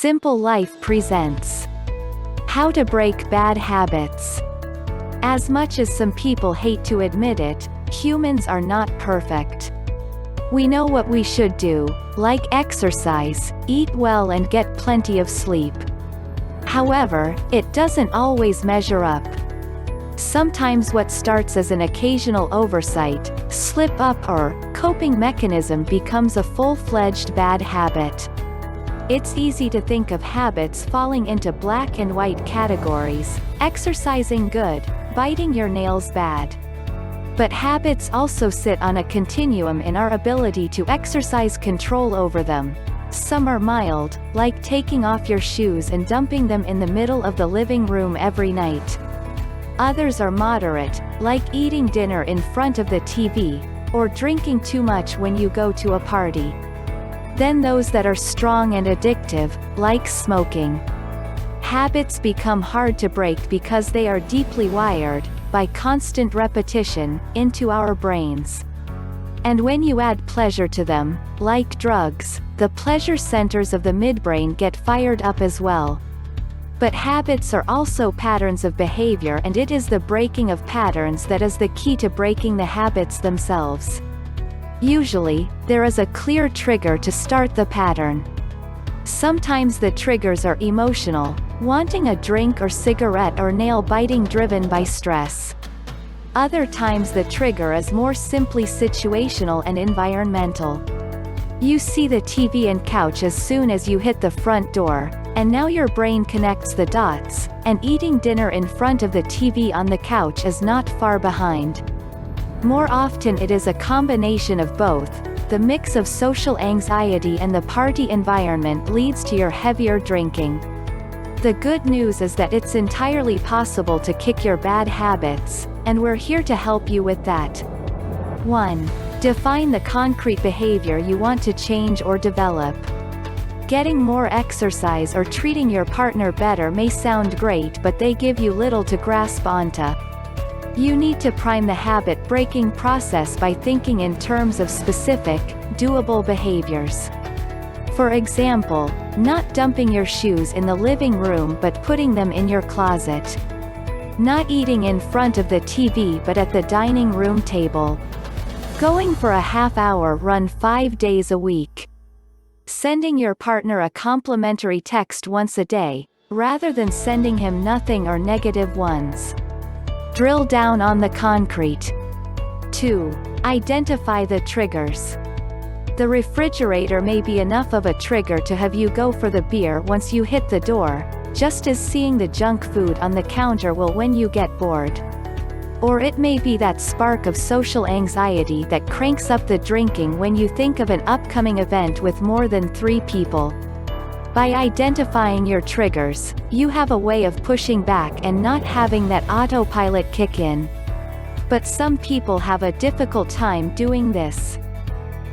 Simple Life presents How to Break Bad Habits. As much as some people hate to admit it, humans are not perfect. We know what we should do, like exercise, eat well and get plenty of sleep. However, it doesn't always measure up. Sometimes what starts as an occasional oversight, slip-up or coping mechanism becomes a full-fledged bad habit. It's easy to think of habits falling into black and white categories: exercising good, biting your nails bad. But habits also sit on a continuum in our ability to exercise control over them. Some are mild, like taking off your shoes and dumping them in the middle of the living room every night. Others are moderate, like eating dinner in front of the TV, or drinking too much when you go to a party. Then those that are strong and addictive, like smoking. Habits become hard to break because they are deeply wired, by constant repetition, into our brains. And when you add pleasure to them, like drugs, the pleasure centers of the midbrain get fired up as well. But habits are also patterns of behavior, and it is the breaking of patterns that is the key to breaking the habits themselves. Usually, there is a clear trigger to start the pattern. Sometimes the triggers are emotional, wanting a drink or cigarette or nail-biting driven by stress. Other times the trigger is more simply situational and environmental. You see the TV and couch as soon as you hit the front door, and now your brain connects the dots, and eating dinner in front of the TV on the couch is not far behind. More often it is a combination of both. The mix of social anxiety and the party environment leads to your heavier drinking. The good news is that it's entirely possible to kick your bad habits, and we're here to help you with that. 1. Define the concrete behavior you want to change or develop. Getting more exercise or treating your partner better may sound great, but they give you little to grasp onto. You need to prime the habit-breaking process by thinking in terms of specific, doable behaviors. For example, not dumping your shoes in the living room but putting them in your closet. Not eating in front of the TV but at the dining room table. Going for a half-hour run 5 days a week. Sending your partner a complimentary text once a day, rather than sending him nothing or negative ones. Drill down on the concrete. 2. Identify the triggers. The refrigerator may be enough of a trigger to have you go for the beer once you hit the door, just as seeing the junk food on the counter will when you get bored. Or it may be that spark of social anxiety that cranks up the drinking when you think of an upcoming event with more than 3 people. By identifying your triggers, you have a way of pushing back and not having that autopilot kick in. But some people have a difficult time doing this.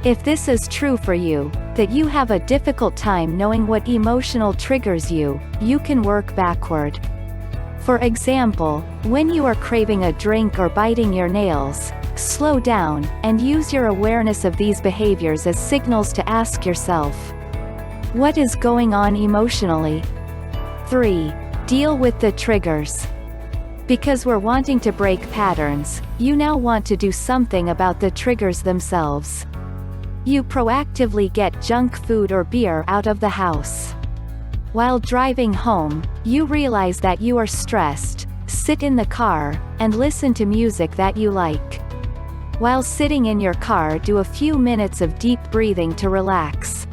If this is true for you, that you have a difficult time knowing what emotional triggers you can work backward. For example, when you are craving a drink or biting your nails, slow down, and use your awareness of these behaviors as signals to ask yourself, what is going on emotionally? 3. Deal with the triggers. Because we're wanting to break patterns, you now want to do something about the triggers themselves. You proactively get junk food or beer out of the house. While driving home, you realize that you are stressed, sit in the car, and listen to music that you like. While sitting in your car, do a few minutes of deep breathing to relax.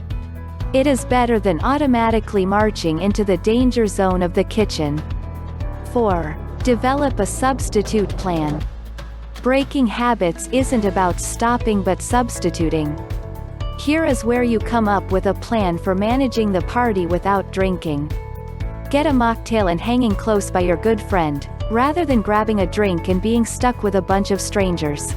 It is better than automatically marching into the danger zone of the kitchen. 4. Develop a substitute plan. Breaking habits isn't about stopping but substituting. Here is where you come up with a plan for managing the party without drinking. Get a mocktail and hanging close by your good friend, rather than grabbing a drink and being stuck with a bunch of strangers.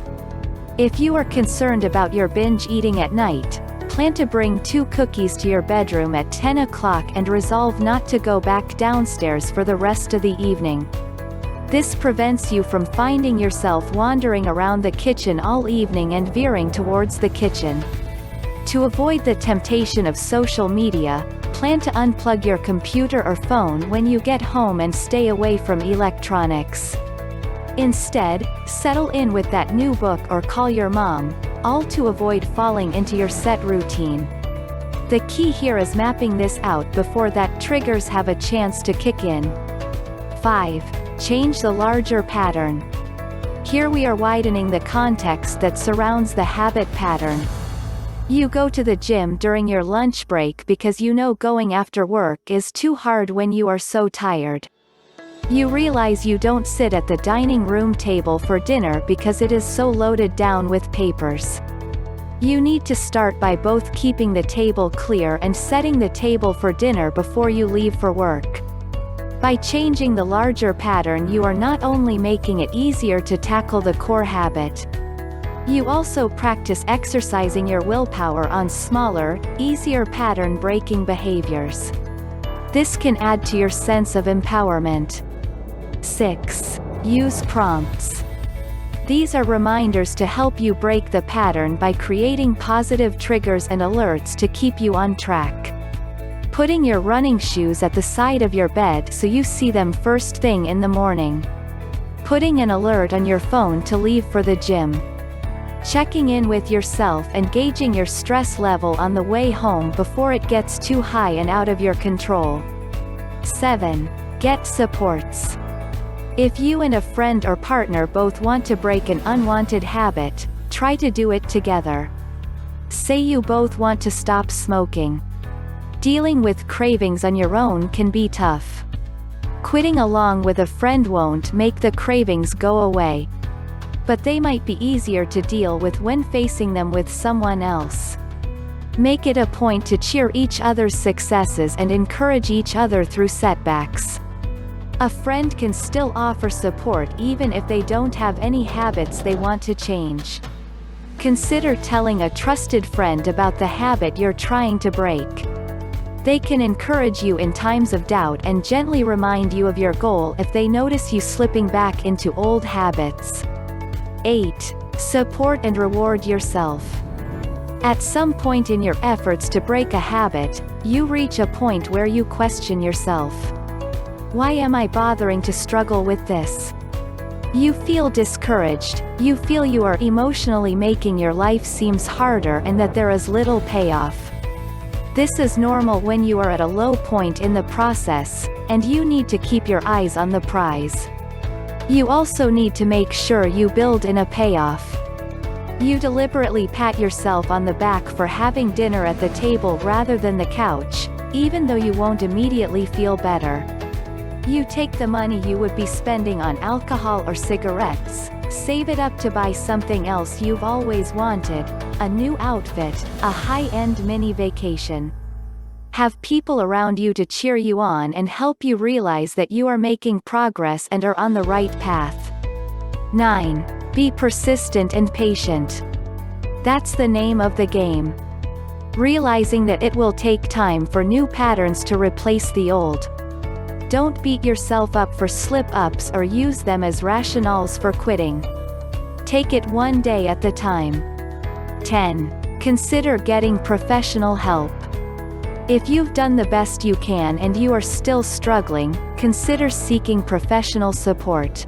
If you are concerned about your binge eating at night, plan to bring 2 cookies to your bedroom at 10 o'clock and resolve not to go back downstairs for the rest of the evening. This prevents you from finding yourself wandering around the kitchen all evening and veering towards the kitchen. To avoid the temptation of social media, plan to unplug your computer or phone when you get home and stay away from electronics. Instead, settle in with that new book or call your mom, all to avoid falling into your set routine. The key here is mapping this out before that triggers have a chance to kick in. 5. Change the larger pattern. Here we are widening the context that surrounds the habit pattern. You go to the gym during your lunch break because you know going after work is too hard when you are so tired. You realize you don't sit at the dining room table for dinner because it is so loaded down with papers. You need to start by both keeping the table clear and setting the table for dinner before you leave for work. By changing the larger pattern, you are not only making it easier to tackle the core habit, you also practice exercising your willpower on smaller, easier pattern-breaking behaviors. This can add to your sense of empowerment. 6. Use prompts. These are reminders to help you break the pattern by creating positive triggers and alerts to keep you on track. Putting your running shoes at the side of your bed so you see them first thing in the morning. Putting an alert on your phone to leave for the gym. Checking in with yourself and gauging your stress level on the way home before it gets too high and out of your control. 7. Get supports. If you and a friend or partner both want to break an unwanted habit, try to do it together. Say you both want to stop smoking. Dealing with cravings on your own can be tough. Quitting along with a friend won't make the cravings go away, but they might be easier to deal with when facing them with someone else. Make it a point to cheer each other's successes and encourage each other through setbacks. A friend can still offer support even if they don't have any habits they want to change. Consider telling a trusted friend about the habit you're trying to break. They can encourage you in times of doubt and gently remind you of your goal if they notice you slipping back into old habits. 8. Support and reward yourself. At some point in your efforts to break a habit, you reach a point where you question yourself. Why am I bothering to struggle with this? You feel discouraged, you feel you are emotionally making your life seems harder and that there is little payoff. This is normal when you are at a low point in the process, and you need to keep your eyes on the prize. You also need to make sure you build in a payoff. You deliberately pat yourself on the back for having dinner at the table rather than the couch, even though you won't immediately feel better. You take the money you would be spending on alcohol or cigarettes, save it up to buy something else you've always wanted, a new outfit, a high-end mini vacation. Have people around you to cheer you on and help you realize that you are making progress and are on the right path. 9. Be persistent and patient. That's the name of the game. Realizing that it will take time for new patterns to replace the old. Don't beat yourself up for slip-ups or use them as rationales for quitting. Take it one day at a time. 10. Consider getting professional help. If you've done the best you can and you are still struggling, consider seeking professional support.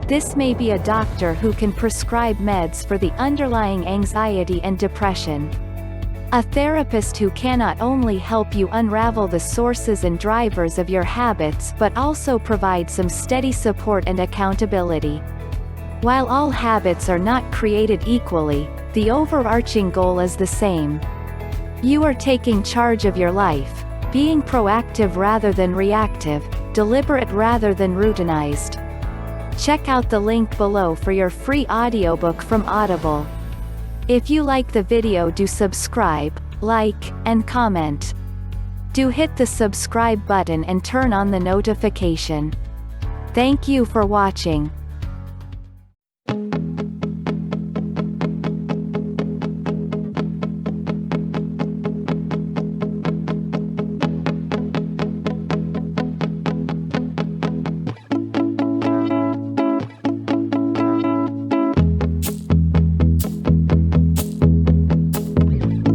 This may be a doctor who can prescribe meds for the underlying anxiety and depression. A therapist who can not only help you unravel the sources and drivers of your habits but also provide some steady support and accountability. While all habits are not created equally, the overarching goal is the same. You are taking charge of your life, being proactive rather than reactive, deliberate rather than routinized. Check out the link below for your free audiobook from Audible. If you like the video, do subscribe, like, and comment. Do hit the subscribe button and turn on the notification. Thank you for watching.